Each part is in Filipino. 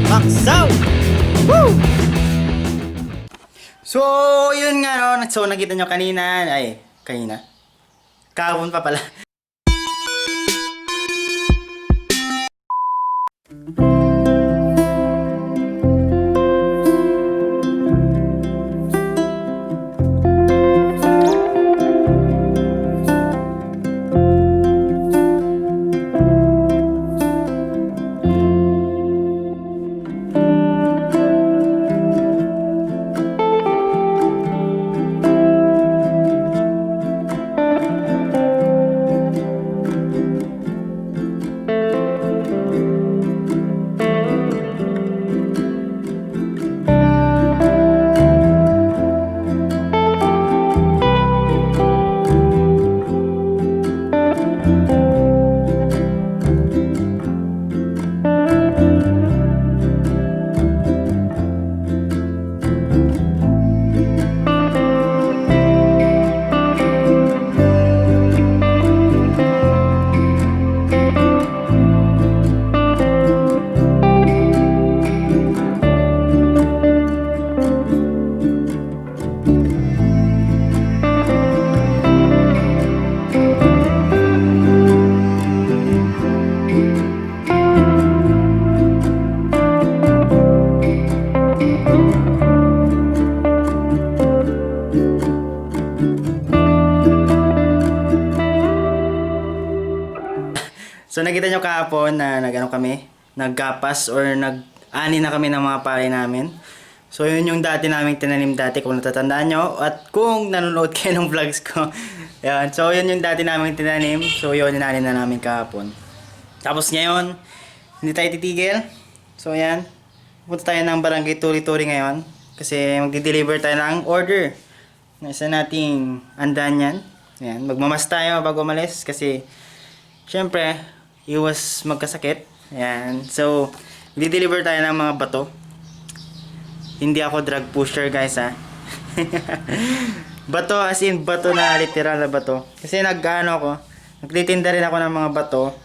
Baksaw! Woo! So, yun nga no. So, nakita nyo kanina. Kanina. Kahapon pa pala. So nakita nyo kahapon na naggapas or nag-ani na kami ng mga palay namin. So yun yung dati naming tinanim dati kung natatandaan nyo at kung nanonood kayo ng vlogs ko. Yan. So yun yung dati naming tinanim. So yun inanim na namin kahapon. Tapos ngayon, hindi tayo titigil. So yan, punta tayo ng barangay Turi-Turi ngayon. Kasi magdi-deliver tayo ng order. Na isa nating andan yan. Yan. Magmamas tayo bago umalis kasi syempre, iwas magkasakit. Ayan. So, di-deliver tayo ng mga bato. Hindi ako drug pusher, guys, ha. Bato, as in, bato na literal na bato. Kasi nagtitinda rin ako ng mga bato.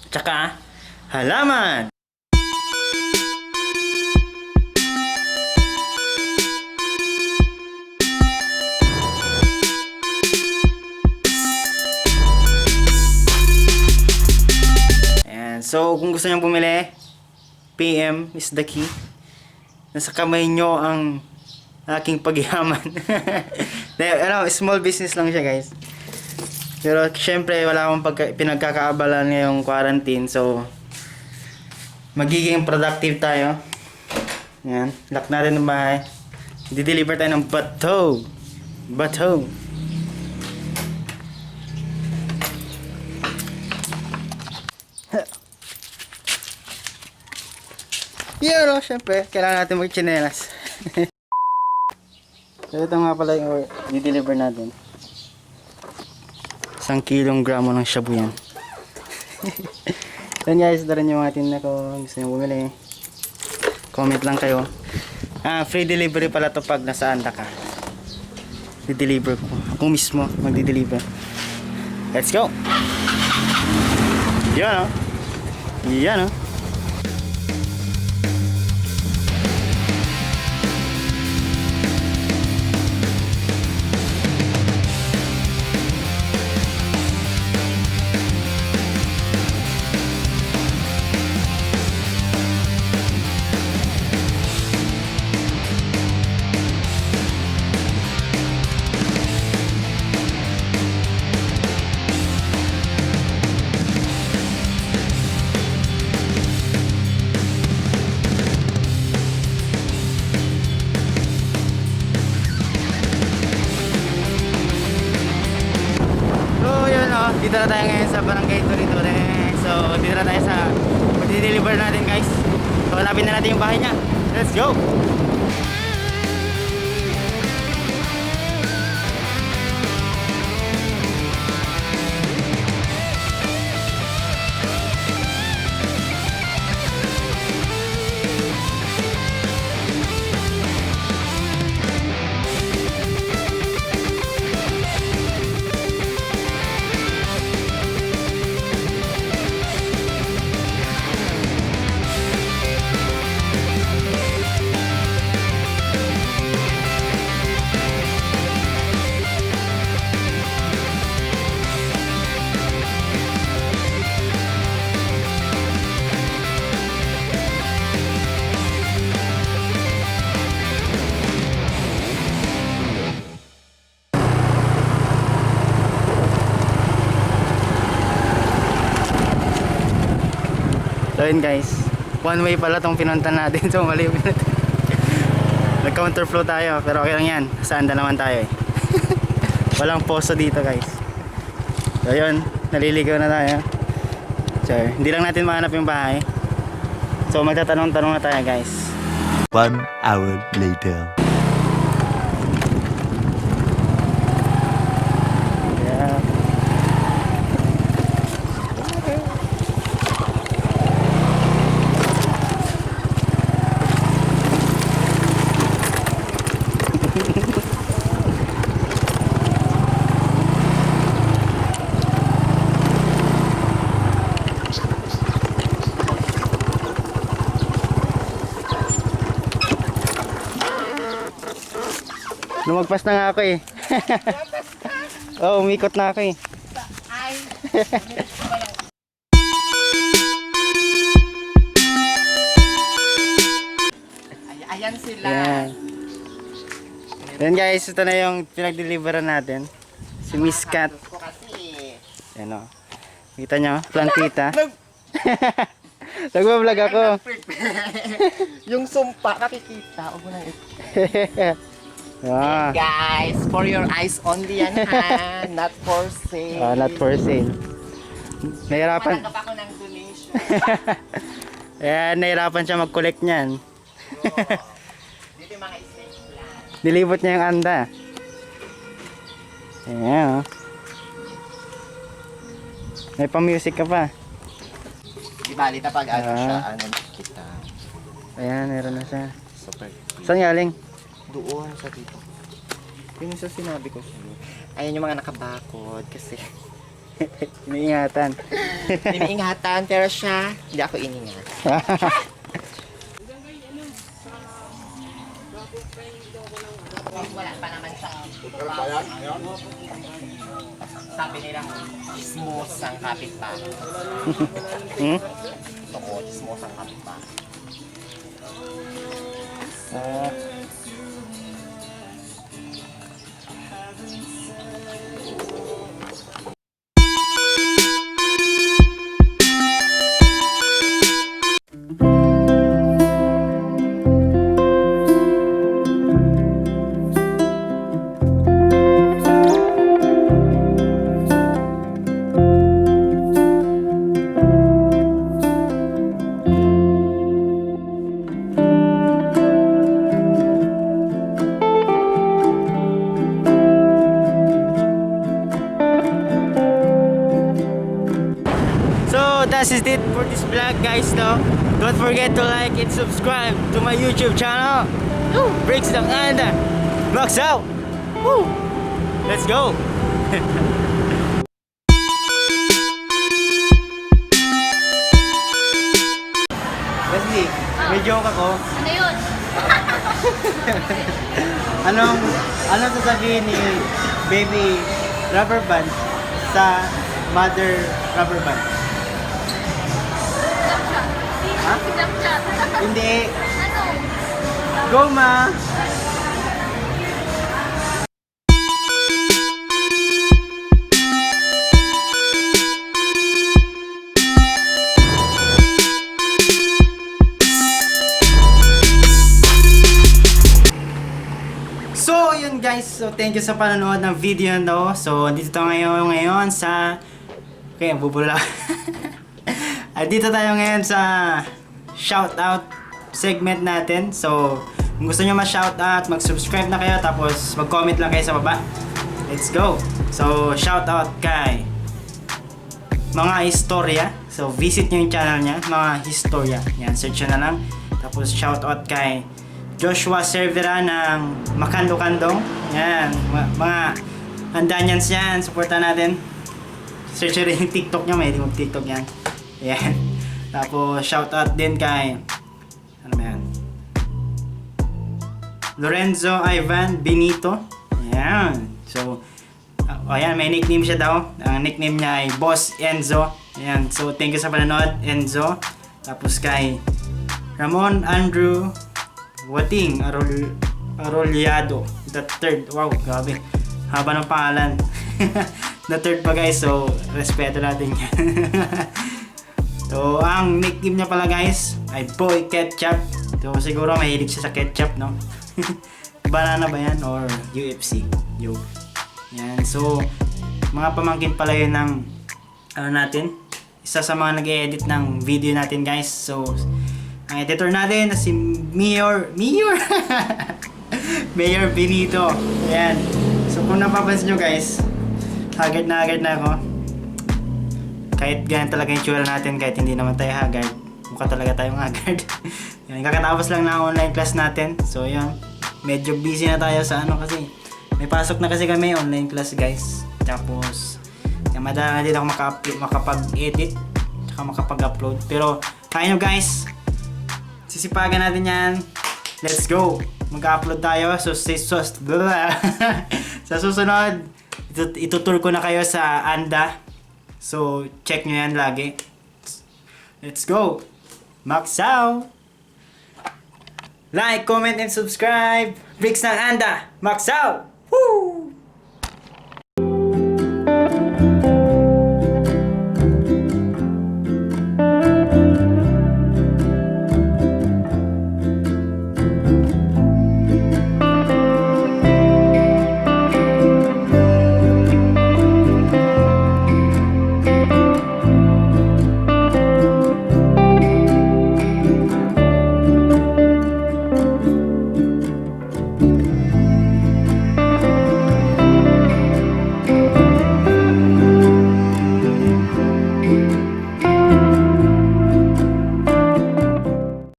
Tsaka, halaman! So, kung gusto nyo bumili, PM is the key. Nasa kamay nyo ang aking pagyaman. Small business lang siya, guys. Pero, syempre, wala akong pinagkakaabalan ngayong quarantine. So, magiging productive tayo. Yan. Lock natin ng bahay. Di-deliver tayo ng bato. Bato. Yun o, syempre, kailangan natin mag-chinelas. So, ito nga pala yung i-deliver natin. 1 kilogramo ng shabu yan. So guys, ito rin yung mga tinda ko. Gusto nyo bumili, comment lang kayo. Free delivery pala to pag nasaan ka. I-deliver ko. Ako mismo magdi-deliver. Let's go! Yan o. Yan o. Dito na tayo ngayon sa barangay Turi-Turi. So dito na tayo sa mag-deliver natin, guys. So hanapin na natin yung bahay niya. Let's go! So yun guys, one way pala tong pinuntan natin. So mali yung pinuntan. Nag-counterflow tayo, pero okay lang yan. Saan na naman tayo eh. Walang poso dito guys. So yun, naliligaw na tayo. So hindi lang natin mahanap yung bahay. So magtatanong-tanong na tayo guys. 1 hour later. Yeah. Lumagpas na nga ako eh. Oh, umikot na ako eh. Ayan sila. Yan. Yan guys, ito na yung pinag-deliveran natin. Si Miss Cat. Ko kasi. Yan o. Kita nyo, plantita. Nagbablog ako. Yung sumpa, nakikita. Huwag mo nang ito. Ah, Guys, for your eyes only yan ha. Not for sale. not for sale. Nahirapan. Managap ako ng donation. Ayan, nahirapan siya mag-collect niyan. Dito yung mga snake plant. Nilibot niya yung anda. Ayan o. May pa-music ka pa. Di bali pag ano siya, Ah. ano kita. Ayan, meron na siya. Super. Saan galing? Doon sa dito. Yun yung sa sinabi ko sa'yo. Ayan yung mga nakabakod kasi Iniingatan. iniingatan pero siya, hindi ako iningat. Wala pa naman sa sabi nila, smooth ang kapitbahay. Hmm? Ito ko, smooth ang kapitbahay. Ah. So that is it for this vlog guys, no? Don't forget to like and subscribe to my YouTube channel. Breaks the Anda Vlogs out. Woo! Let's go. Leslie, may joke ako. Ano yun? Anong sasabihin ni baby rubber band sa mother rubber band? Ha? Snapchat. Hindi. Ano? Go ma! So, yun guys. So, thank you sa panonood ng video na to. So, dito tayo ngayon sa... Okay, bubula. Dito tayo ngayon sa shoutout segment natin. So, kung gusto nyo ma-shoutout, mag-subscribe na kayo. Tapos, mag-comment lang kayo sa baba. Let's go! So, shoutout kay mga istorya. So, visit nyo yung channel niya. Mga historya. Yan, search nyo na lang. Tapos, shoutout kay Joshua Cervera ng Makando-Kandong. Yan, mga Andanyans yan. Supportan natin. Search nyo rin yung TikTok nyo. May mag-TikTok yan. Yan. Tapos, shoutout din kay ano ba yan? Lorenzo Ivan Benito. Yan. So, ayan, may nickname siya daw. Ang nickname niya ay Boss Enzo. Ayan. So, thank you sa panonood, Enzo. Tapos kay Ramon Andrew Wating Arolyado the third. Wow, grabe. Haba ng pangalan. The third pa guys. So, respeto natin yan. So, So, ang nickname niya pala guys ay Boy Ketchup. So, siguro mahilig siya sa ketchup, no? Banana ba yan? Or UFC? Yo. Yan. So, mga pamangkin pala yun ng ano natin. Isa sa mga nag-edit ng video natin guys. So, ang editor natin na si Mayor Mayor Benito. Ayan. So, kung napapansin nyo guys, haggard na ako. Kahit ganyan talaga yung tsura natin, kahit hindi naman tayo haggard, mukha talaga tayong haggard. Yan, kakatapos lang na online class natin. So yun, medyo busy na tayo sa ano kasi may pasok na kasi kami online class guys. Tapos madala na din ako makapag-edit tsaka makapag-upload. Pero kaya nyo guys, sisipagan natin yan. Let's go! Mag-upload tayo. So sa susunod, itutur ko na kayo sa Anda. So, check nyo yan lagi. Let's go! Maxow! Like, comment, and subscribe! Bricks ng Anda! Maxow! Woo!